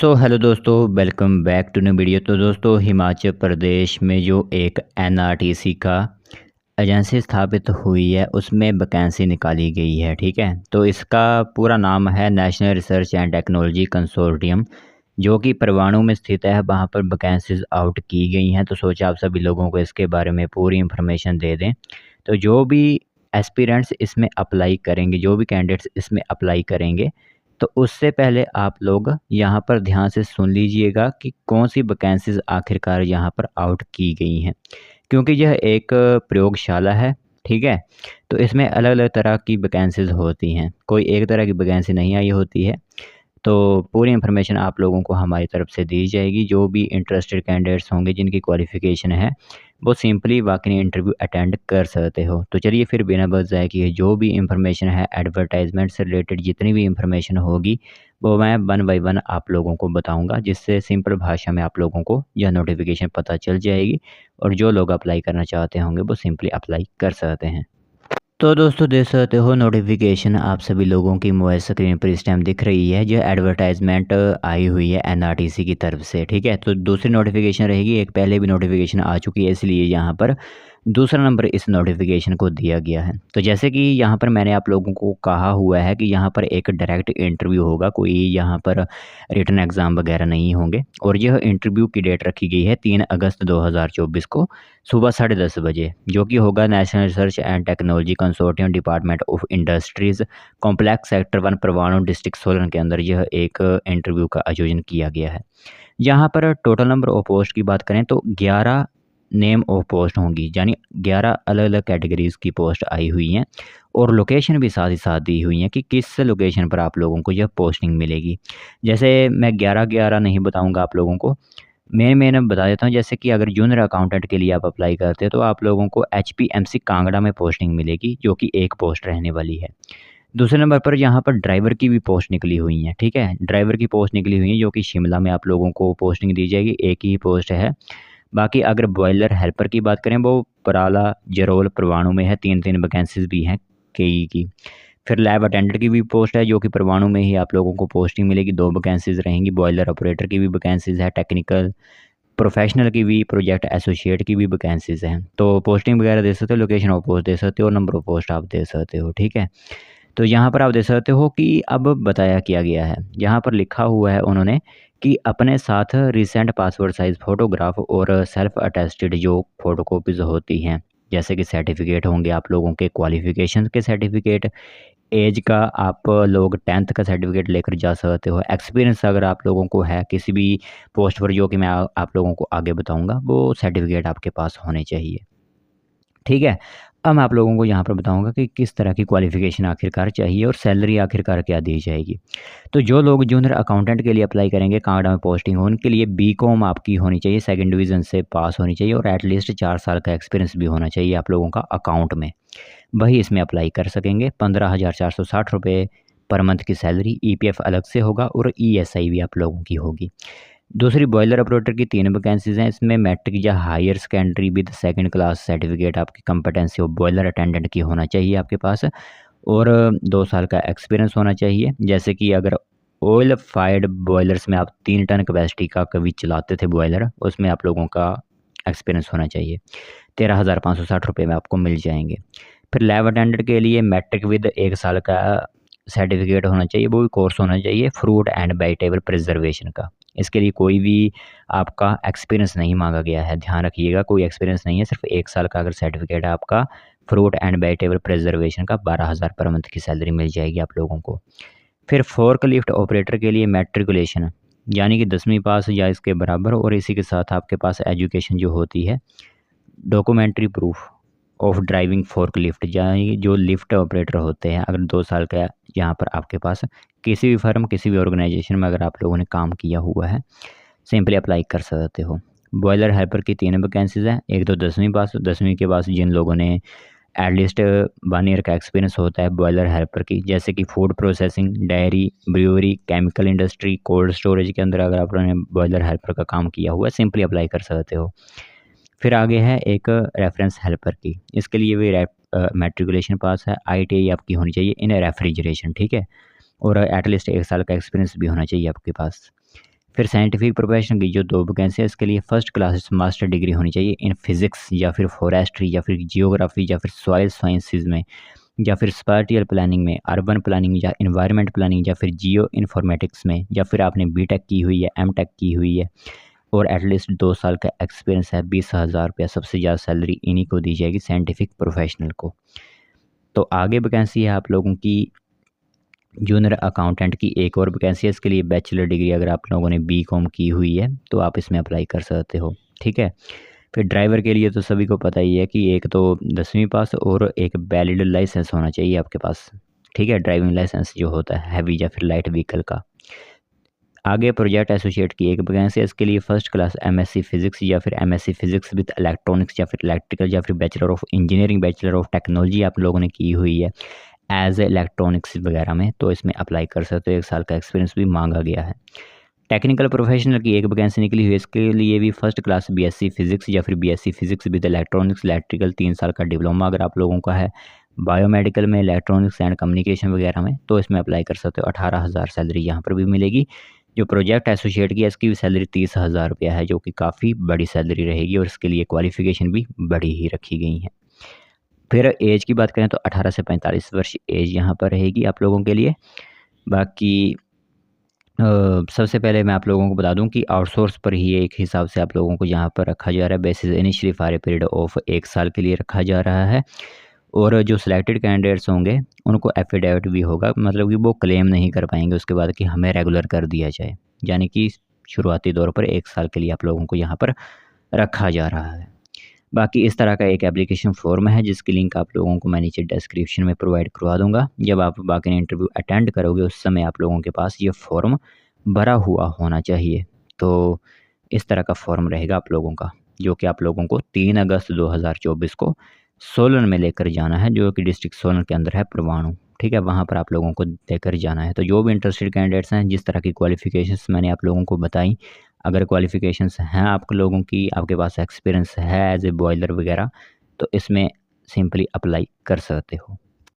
Hello दोस्तों, welcome back to new video. तो दोस्तों, हिमाचल प्रदेश में जो एक एनआरटीसी का एजेंसी स्थापित हुई है उसमें वैकेंसी निकाली गई है। ठीक है, तो इसका पूरा नाम है national research and technology consortium, जो कि परवाणु में स्थित है। वहाँ पर वैकेंसीज आउट की गई हैं। तो सोचा आप सभी लोगों को इसके बारे में पूरी इन्फॉर्मेशन दे दें। तो जो भी एस्पिरेंट्स इसमें अप्लाई करेंगे, जो भी कैंडिडेट्स इसमें अप्लाई करेंगे, तो उससे पहले आप लोग यहाँ पर ध्यान से सुन लीजिएगा कि कौन सी वैकेंसीज आखिरकार यहाँ पर आउट की गई हैं, क्योंकि यह एक प्रयोगशाला है। ठीक है, तो इसमें अलग अलग तरह की वैकेंसीज होती हैं, कोई एक तरह की वैकेंसी नहीं आई होती है। तो पूरी इन्फॉर्मेशन आप लोगों को हमारी तरफ से दी जाएगी। जो भी इंटरेस्टेड कैंडिडेट्स होंगे जिनकी क्वालिफ़िकेशन है, वो सिंपली वाकई इंटरव्यू अटेंड कर सकते हो। तो चलिए फिर बिना बजाय किए जो भी इंफॉर्मेशन है, एडवर्टाइजमेंट से रिलेटेड जितनी भी इंफॉर्मेशन होगी, वो मैं वन बाय वन आप लोगों को बताऊंगा, जिससे सिंपल भाषा में आप लोगों को यह नोटिफिकेशन पता चल जाएगी और जो लोग अप्लाई करना चाहते होंगे वो सिंपली अप्लाई कर सकते हैं। तो दोस्तों, देख सकते हो नोटिफिकेशन आप सभी लोगों की मोबाइल स्क्रीन पर इस टाइम दिख रही है, जो एडवर्टाइजमेंट आई हुई है एनआरटीसी की तरफ से। ठीक है, तो दूसरी नोटिफिकेशन रहेगी। एक पहले भी नोटिफिकेशन आ चुकी है, इसलिए यहाँ पर दूसरा नंबर इस नोटिफिकेशन को दिया गया है। तो जैसे कि यहाँ पर मैंने आप लोगों को कहा हुआ है कि यहाँ पर एक डायरेक्ट इंटरव्यू होगा, कोई यहाँ पर रिटन एग्ज़ाम वगैरह नहीं होंगे। और यह इंटरव्यू की डेट रखी गई है 3 अगस्त 2024 को सुबह 10:30 बजे, जो कि होगा national research and technology consortium department of industries complex sector 1 Parwanoo district Solan के अंदर यह एक इंटरव्यू का आयोजन किया गया है। यहाँ पर टोटल नंबर ऑफ पोस्ट की बात करें तो 11 नेम ऑफ पोस्ट होंगी, यानी 11 अलग अलग कैटेगरीज़ की पोस्ट आई हुई हैं। और लोकेशन भी साथ ही साथ दी हुई हैं कि किस लोकेशन पर आप लोगों को यह पोस्टिंग मिलेगी। जैसे मैं 11 नहीं बताऊंगा आप लोगों को, मैं बता देता हूँ। जैसे कि अगर जूनियर अकाउंटेंट के लिए आप अप्लाई करते हैं तो आप लोगों को एचपीएमसी कांगड़ा में पोस्टिंग मिलेगी, जो कि एक पोस्ट रहने वाली है। दूसरे नंबर पर यहाँ पर ड्राइवर की भी पोस्ट निकली हुई है। ठीक है, ड्राइवर की पोस्ट निकली हुई है, जो कि शिमला में आप लोगों को पोस्टिंग दी जाएगी, एक ही पोस्ट है। बाकी अगर बॉयलर हेल्पर की बात करें, वो पराला जरोल परवाणु में है, 3 वैकेंसीज भी हैं केई की। फिर लैब अटेंडेंट की भी पोस्ट है, जो कि परवाणु में ही आप लोगों को पोस्टिंग मिलेगी, 2 वैकेंसीज रहेंगी। बॉयलर ऑपरेटर की भी वैकेंसीज है, टेक्निकल प्रोफेशनल की भी, प्रोजेक्ट एसोसिएट की भी वैकेंसीज हैं। तो पोस्टिंग वगैरह दे सकते हो, लोकेशन ऑफ पोस्ट दे सकते हो और नंबर ऑफ पोस्ट आप दे सकते हो। ठीक है, तो यहाँ पर आप देख सकते हो कि अब बताया किया गया है, यहाँ पर लिखा हुआ है उन्होंने कि अपने साथ रिसेंट पासपोर्ट साइज़ फ़ोटोग्राफ और सेल्फ अटेस्टेड जो फ़ोटोकॉपीज़ होती हैं, जैसे कि सर्टिफिकेट होंगे आप लोगों के क्वालिफ़िकेशन के सर्टिफिकेट, एज का आप लोग 10th का सर्टिफिकेट लेकर जा सकते हो। एक्सपीरियंस अगर आप लोगों को है किसी भी पोस्ट पर, जो कि मैं आप लोगों को आगे बताऊँगा, वो सर्टिफिकेट आपके पास होने चाहिए। ठीक है, अब मैं आप लोगों को यहाँ पर बताऊँगा कि किस तरह की क्वालिफ़िकेशन आखिरकार चाहिए और सैलरी आखिरकार क्या दी जाएगी। तो जो लोग जूनियर अकाउंटेंट के लिए अप्लाई करेंगे, कांगड़ा में पोस्टिंग हो, उनके लिए बीकॉम आपकी होनी चाहिए, सेकंड डिवीज़न से पास होनी चाहिए और एटलीस्ट 4 साल का एक्सपीरियंस भी होना चाहिए आप लोगों का अकाउंट में। वही इसमें अप्लाई कर सकेंगे। 15,460 रुपये पर मंथ की सैलरी, ईपीएफ अलग से होगा और ईएसआई भी आप लोगों की होगी। दूसरी बॉयलर ऑपरेटर की 3 वैकेंसीज़ हैं। इसमें मैट्रिक या higher secondary with second class certificate आपकी कंपटेंसी ऑफ बॉयलर अटेंडेंट की होना चाहिए आपके पास, और 2 साल का एक्सपीरियंस होना चाहिए। जैसे कि अगर ऑयल फायर्ड बॉयलर्स में आप 3 टन कैपेसिटी का कभी चलाते थे बॉयलर, उसमें आप लोगों का एक्सपीरियंस होना चाहिए। 13,560 रुपये में आपको मिल जाएंगे। फिर लैब अटेंडेंट के लिए मैट्रिक विद 1 साल का सर्टिफिकेट होना चाहिए, वो भी कोर्स होना चाहिए फ्रूट एंड वेजिटेबल प्रिजर्वेशन का। इसके लिए कोई भी आपका एक्सपीरियंस नहीं मांगा गया है, ध्यान रखिएगा, कोई एक्सपीरियंस नहीं है, सिर्फ 1 साल का अगर सर्टिफिकेट है आपका फ्रूट एंड वेजिटेबल प्रिजर्वेशन का, 12,000 पर मंथ की सैलरी मिल जाएगी आप लोगों को। फिर फोर्क लिफ्ट ऑपरेटर के लिए मैट्रिकुलेशन यानी कि 10वीं पास या इसके बराबर, और इसी के साथ आपके पास एजुकेशन जो होती है, documentary proof of driving fork lift, यानी जो लिफ्ट ऑपरेटर होते हैं, अगर 2 साल का यहाँ पर आपके पास किसी भी फर्म, किसी भी ऑर्गेनाइजेशन में अगर आप लोगों ने काम किया हुआ है, सिंपली अप्लाई कर सकते हो। बॉयलर हेल्पर की 3 वैकेंसीज़ हैं। एक तो 10वीं पास, 10वीं के बाद जिन लोगों ने एटलीस्ट 1 ईयर का एक्सपीरियंस होता है बॉयलर हेल्पर की, जैसे कि food processing, dairy, brewery, chemical industry, cold storage के अंदर अगर आपने बॉयलर हेल्पर का काम किया हुआ है, सिंपली अप्लाई कर सकते हो। फिर आगे है एक रेफरेंस हेल्पर की, इसके लिए भी मैट्रिकुलेशन पास है, आईटीआई आपकी होनी चाहिए इन रेफ्रिजरेशन। ठीक है, और एटलीस्ट 1 साल का एक्सपीरियंस भी होना चाहिए आपके पास। फिर साइंटिफिक प्रोफेशन की जो 2 वैकेंसी है इसके लिए फर्स्ट क्लास मास्टर डिग्री होनी चाहिए इन फिज़िक्स या फिर फॉरेस्ट्री या फिर जियोग्राफी या फिर सॉइल साइंसेज़ में या फिर स्पाटियल प्लानिंग में, अर्बन प्लानिंग या एनवायरनमेंट प्लानिंग या फिर जियो इन्फॉर्मेटिक्स में, या फिर आपने बीटेक की हुई है, एमटेक की हुई है और एटलीस्ट 2 साल का एक्सपीरियंस है। 20,000 रुपया सबसे ज़्यादा सैलरी इन्हीं को दी जाएगी, साइंटिफिक प्रोफेशनल को। तो आगे वैकेंसी है आप लोगों की जूनियर अकाउंटेंट की एक और वैकेंसी है। इसके लिए बैचलर डिग्री अगर आप लोगों ने बीकॉम की हुई है तो आप इसमें अप्लाई कर सकते हो, ठीक है। फिर ड्राइवर के लिए तो सभी को पता ही है कि एक तो 10वीं पास और एक वैलिड लाइसेंस होना चाहिए आपके पास, ठीक है। ड्राइविंग लाइसेंस जो होता है हैवी या फिर लाइट व्हीकल का। आगे प्रोजेक्ट एसोसिएट की एक वैकेंसी है। इसके लिए फर्स्ट क्लास एमएससी फिजिक्स या फिर एमएससी फिजिक्स विद इलेक्ट्रॉनिक्स या फिर इलेक्ट्रिकल या फिर bachelor of engineering, bachelor of technology आप लोगों ने की हुई है एज इलेक्ट्रॉनिक्स वगैरह में, तो इसमें अप्लाई कर सकते हो। 1 साल का एक्सपीरियंस भी मांगा गया है। टेक्निकल प्रोफेशनल की एक वैकेंसी निकली हुई है। इसके लिए भी फर्स्ट क्लास बीएससी फिजिक्स या फिर BSc physics with electronics electrical 3 साल का डिप्लोमा अगर आप लोगों का है बायोमेडिकल में, इलेक्ट्रॉनिक्स एंड कम्युनिकेशन वगैरह में, तो इसमें अप्लाई कर सकते हो। 18,000 सैलरी यहाँ पर भी मिलेगी। जो प्रोजेक्ट एसोसिएट की है इसकी भी सैलरी 30,000 रुपया है, जो कि काफ़ी बड़ी सैलरी रहेगी और इसके लिए क्वालिफिकेशन भी बड़ी ही रखी गई हैं। फिर एज की बात करें तो 18 से 45 वर्ष एज यहाँ पर रहेगी आप लोगों के लिए। बाकी सबसे पहले मैं आप लोगों को बता दूं कि आउटसोर्स पर ही एक हिसाब से आप लोगों को यहाँ पर रखा जा रहा है। Basis initially for a period of 1 साल के लिए रखा जा रहा है और जो सिलेक्टेड कैंडिडेट्स होंगे उनको एफिडेविट भी होगा, मतलब कि वो क्लेम नहीं कर पाएंगे उसके बाद कि हमें रेगुलर कर दिया जाए, यानी कि शुरुआती तौर पर 1 साल के लिए आप लोगों को यहाँ पर रखा जा रहा है। बाकी इस तरह का एक एप्लीकेशन फॉर्म है जिसकी लिंक आप लोगों को मैं नीचे डिस्क्रिप्शन में प्रोवाइड करवा दूंगा। जब आप बाकी इंटरव्यू अटेंड करोगे उस समय आप लोगों के पास ये फॉर्म भरा हुआ होना चाहिए। तो इस तरह का फॉर्म रहेगा आप लोगों का, जो कि आप लोगों को 3 अगस्त 2024 को सोलन में लेकर जाना है, जो कि डिस्ट्रिक्ट सोलन के अंदर है परवाणु, ठीक है। वहाँ पर आप लोगों को लेकर जाना है। तो जो भी इंटरेस्टेड कैंडिडेट्स हैं, जिस तरह की क्वालिफिकेशंस मैंने आप लोगों को बताई, अगर क्वालिफिकेशंस हैं आप लोगों की, आपके पास एक्सपीरियंस है एज ए बॉयलर वगैरह, तो इसमें सिंपली अप्लाई कर सकते हो।